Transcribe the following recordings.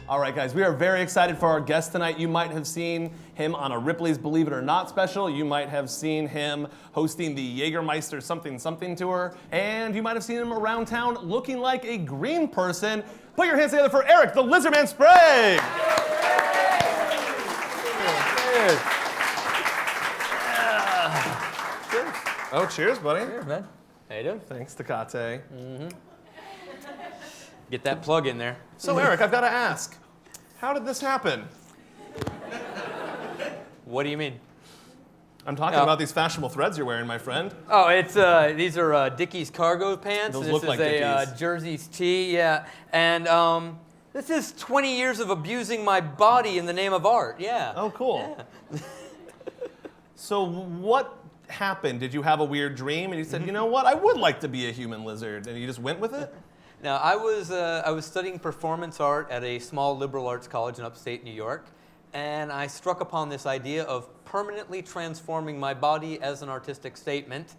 All right, guys, we are very excited for our guest tonight. You might have seen him on a Ripley's Believe It or Not special. You might have seen him hosting the Jägermeister something something tour. And you might have seen him around town looking like a green person. Put your hands together for Erik, the Lizardman Sprague. Oh, cheers, buddy. Cheers, man. How you doing? Thanks, Tecate. Get that plug in there. So, Erik, I've got to ask, how did this happen? What do you mean? I'm talking about these fashionable threads you're wearing, my friend. Oh, it's these are Dickies cargo pants. Those this look is like a Dickies. Jersey's tee, yeah. And this is 20 years of abusing my body in the name of art, yeah. Oh, cool. Yeah. So what happened? Did you have a weird dream and you said, you know what, I would like to be a human lizard, and you just went with it? Now, I was studying performance art at a small liberal arts college in upstate New York, and I struck upon this idea of permanently transforming my body as an artistic statement,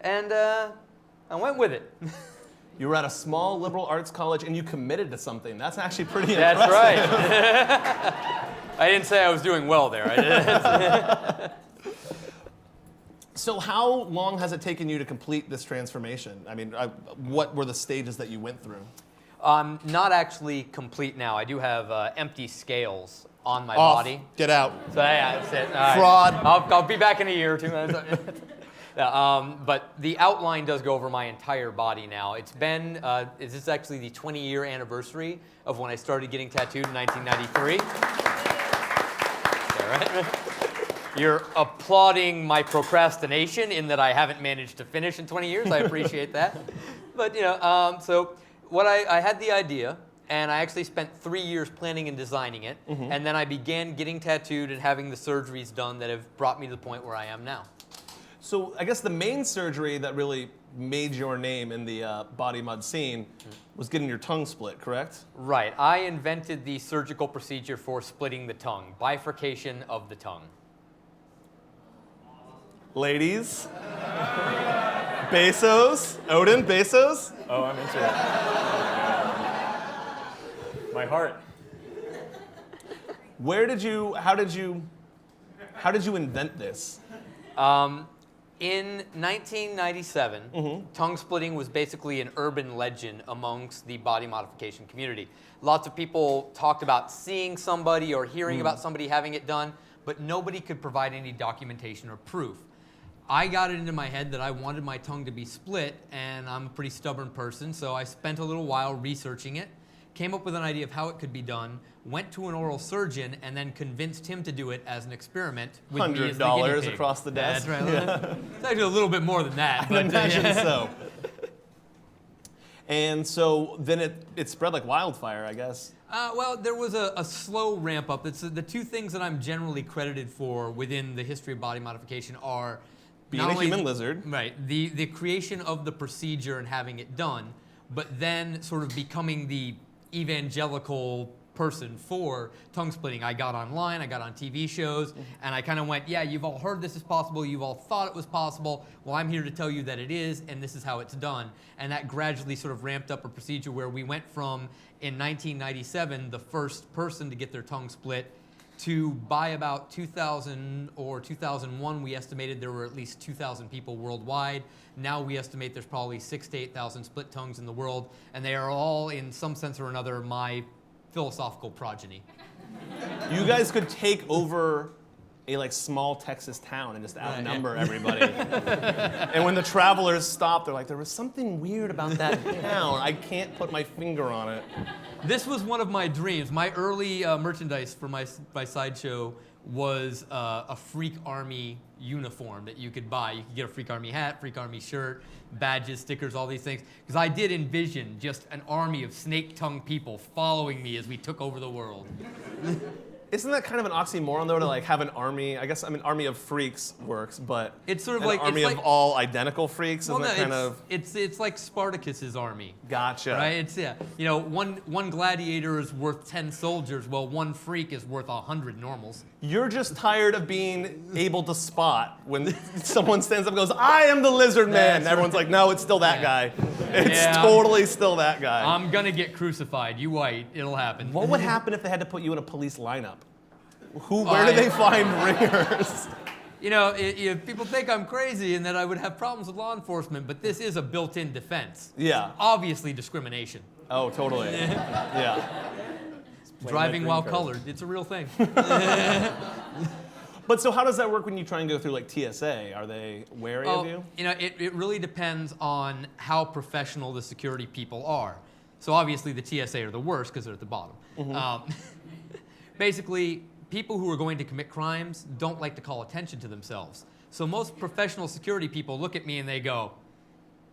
and I went with it. You were at a small liberal arts college and you committed to something. That's actually pretty impressive. That's right. I didn't say I was doing well there. I did. So how long has it taken you to complete this transformation? I mean, what were the stages that you went through? Not actually complete now. I do have empty scales on my body. Get out. So yeah, that's it. All right. Fraud. I'll be back in a year or two. But the outline does go over my entire body now. It's been, this is actually the 20-year anniversary of when I started getting tattooed in 1993. Is that right? You're applauding my procrastination in that I haven't managed to finish in 20 years. I appreciate that. But, you know, so what I had the idea, and I actually spent 3 years planning and designing it, and then I began getting tattooed and having the surgeries done that have brought me to the point where I am now. So I guess the main surgery that really made your name in the body mud scene was getting your tongue split, correct? Right. I invented the surgical procedure for splitting the tongue, bifurcation of the tongue. Ladies, Bezos, Odin, Bezos. Oh, I'm into it. My heart. How did you invent this? In 1997, tongue splitting was basically an urban legend amongst the body modification community. Lots of people talked about seeing somebody or hearing about somebody having it done, but nobody could provide any documentation or proof. I got it into my head that I wanted my tongue to be split, and I'm a pretty stubborn person, so I spent a little while researching it, came up with an idea of how it could be done, went to an oral surgeon, and then convinced him to do it as an experiment with me as the guinea $100 pig. across the desk. That's right. Yeah. It's actually a little bit more than that. I imagine so. And so then it spread like wildfire, I guess. Well, there was a slow ramp up. It's the two things that I'm generally credited for within the history of body modification are Being not a only- human lizard. Right. The creation of the procedure and having it done, but then sort of becoming the evangelical person for tongue splitting. I got online, I got on TV shows, and I kind of went, yeah, you've all heard this is possible, you've all thought it was possible, well, I'm here to tell you that it is, and this is how it's done. And that gradually sort of ramped up a procedure where we went from, in 1997, the first person to get their tongue split, to by about 2000 or 2001, we estimated there were at least 2,000 people worldwide. Now we estimate there's probably 6,000 to 8,000 split tongues in the world, and they are all, in some sense or another, my philosophical progeny. You guys could take over a small Texas town and just outnumber everybody. And when the travelers stop, they're like, there was something weird about that town. I can't put my finger on it. This was one of my dreams. My early merchandise for my sideshow was a Freak Army uniform that you could buy. You could get a Freak Army hat, Freak Army shirt, badges, stickers, all these things. Because I did envision just an army of snake-tongued people following me as we took over the world. Isn't that kind of an oxymoron though to like have an army? I guess an army of freaks works, but It's sort of an like army it's of like, all identical freaks. well, Isn't no, that kind of it's like Spartacus's army. gotcha? Right? It's one gladiator is worth 10 soldiers. Well, one freak is worth 100 normals. You're just tired of being able to spot when someone stands up and goes, "I am the Lizardman." That's Everyone's like, "No, it's still that guy. It's Yeah. totally still that guy." I'm gonna get crucified. You wait. It'll happen. What would happen if they had to put you in a police lineup? Where do they find ringers? People think I'm crazy and that I would have problems with law enforcement, but this is a built-in defense. Yeah. Obviously discrimination. Oh, totally. Yeah. Driving green while card. colored. It's a real thing. But so how does that work when you try and go through like TSA? Are they wary of you? It really depends on how professional the security people are. So obviously the TSA are the worst because they're at the bottom. Basically, people who are going to commit crimes don't like to call attention to themselves. So most professional security people look at me and they go,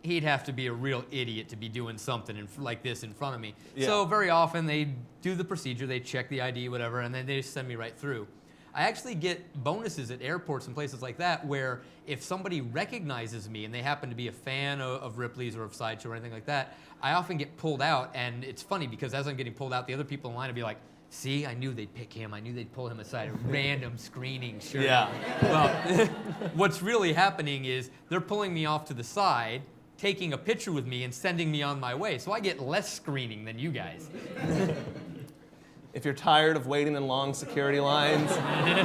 he'd have to be a real idiot to be doing something like this in front of me. Yeah. So very often they do the procedure, they check the ID, whatever, and then they just send me right through. I actually get bonuses at airports and places like that where if somebody recognizes me and they happen to be a fan of Ripley's or of Sideshow or anything like that, I often get pulled out, and it's funny because as I'm getting pulled out, the other people in line will be like, see, I knew they'd pick him. I knew they'd pull him aside. A random screening, sure. Yeah. Well, what's really happening is they're pulling me off to the side, taking a picture with me and sending me on my way. So I get less screening than you guys. If you're tired of waiting in long security lines,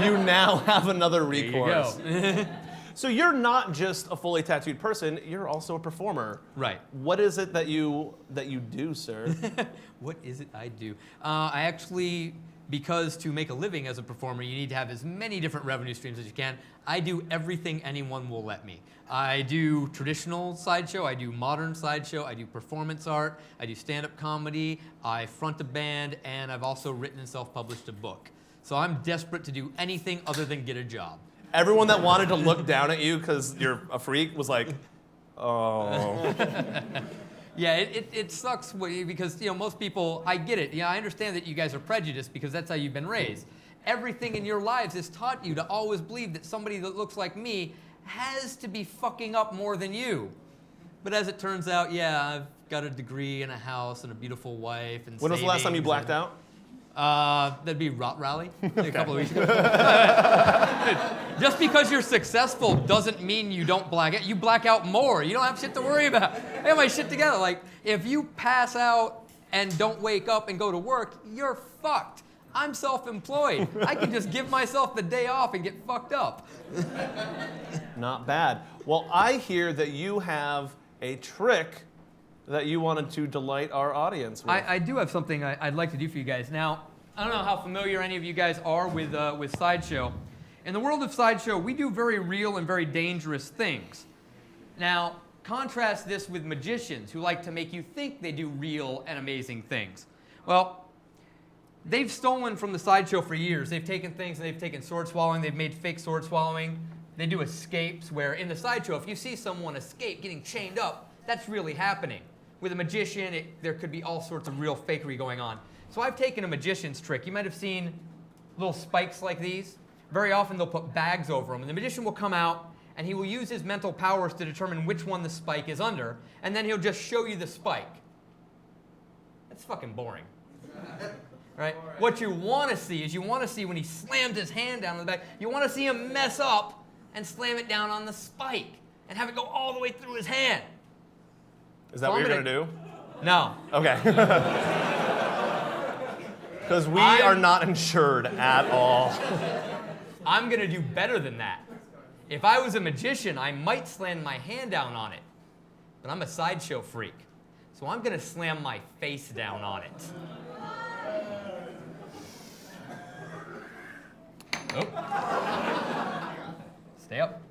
you now have another recourse. There you go. So you're not just a fully tattooed person, you're also a performer. Right. What is it that you do, sir? What is it I do? I actually, because to make a living as a performer, you need to have as many different revenue streams as you can. I do everything anyone will let me. I do traditional sideshow, I do modern sideshow, I do performance art, I do stand-up comedy, I front a band, and I've also written and self-published a book. So I'm desperate to do anything other than get a job. Everyone that wanted to look down at you because you're a freak was like, oh. Yeah, it sucks because most people, I get it. Yeah, I understand that you guys are prejudiced because that's how you've been raised. Everything in your lives has taught you to always believe that somebody that looks like me has to be fucking up more than you. But as it turns out, yeah, I've got a degree and a house and a beautiful wife and When was the last time you savings blacked out? That'd be Rot Rally a couple of weeks ago. Just because you're successful doesn't mean you don't black out. You black out more. You don't have shit to worry about. I have my shit together. Like, if you pass out and don't wake up and go to work, you're fucked. I'm self-employed. I can just give myself the day off and get fucked up. Not bad. Well, I hear that you have a trick that you wanted to delight our audience with. I do have something I'd like to do for you guys. Now, I don't know how familiar any of you guys are with Sideshow. In the world of Sideshow, we do very real and very dangerous things. Now, contrast this with magicians who like to make you think they do real and amazing things. Well, they've stolen from the Sideshow for years. They've taken things and they've taken sword swallowing. They've made fake sword swallowing. They do escapes where in the Sideshow, if you see someone escape getting chained up, that's really happening. With a magician, there could be all sorts of real fakery going on. So I've taken a magician's trick. You might have seen little spikes like these. Very often they'll put bags over them. And the magician will come out and he will use his mental powers to determine which one the spike is under. And then he'll just show you the spike. That's fucking boring. Right? What you want to see is when he slams his hand down on the back, you want to see him mess up and slam it down on the spike and have it go all the way through his hand. Is that what you're going to do? No. Okay. Because we are not insured at all. I'm going to do better than that. If I was a magician, I might slam my hand down on it. But I'm a Sideshow freak. So I'm going to slam my face down on it. Oh. Stay up.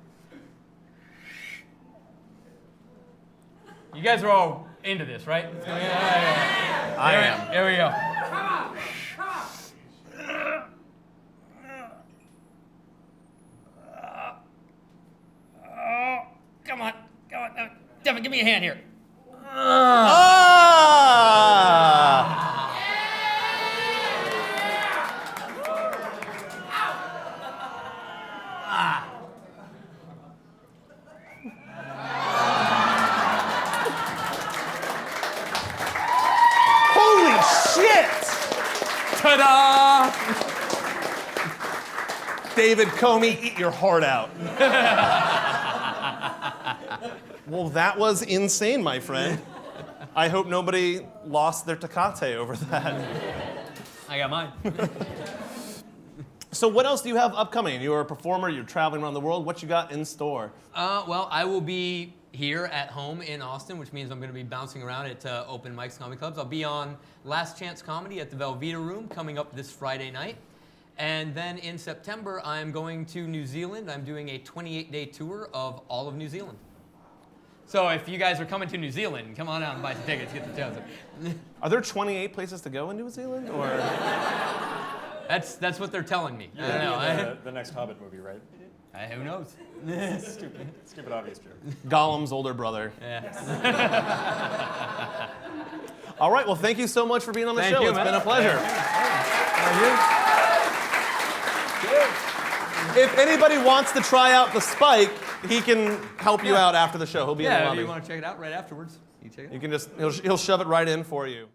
You guys are all into this, right? I am. There we go. Come on. Devin, give me a hand here. Ah! Ta-da! David Comey, eat your heart out. Well, that was insane, my friend. I hope nobody lost their Tecate over that. I got mine. So what else do you have upcoming? You're a performer, you're traveling around the world. What you got in store? Well, I will be here at home in Austin, which means I'm going to be bouncing around at open mics, comedy clubs. I'll be on Last Chance Comedy at the Velveeta Room coming up this Friday night. And then in September, I'm going to New Zealand. I'm doing a 28-day tour of all of New Zealand. So if you guys are coming to New Zealand, come on out and buy some tickets, get the shows. Are there 28 places to go in New Zealand? Or That's what they're telling me. I don't know. The next Hobbit movie, right? Who knows? Stupid obvious joke. Gollum's older brother. Yeah. All right, well, thank you so much for being on the Thank show. you, It's man. been a pleasure. If anybody wants to try out the Spike, he can help you out after the show. He'll be in the Yeah, if lobby. you want to check it out right afterwards, you check it out. You can just, he'll shove it right in for you.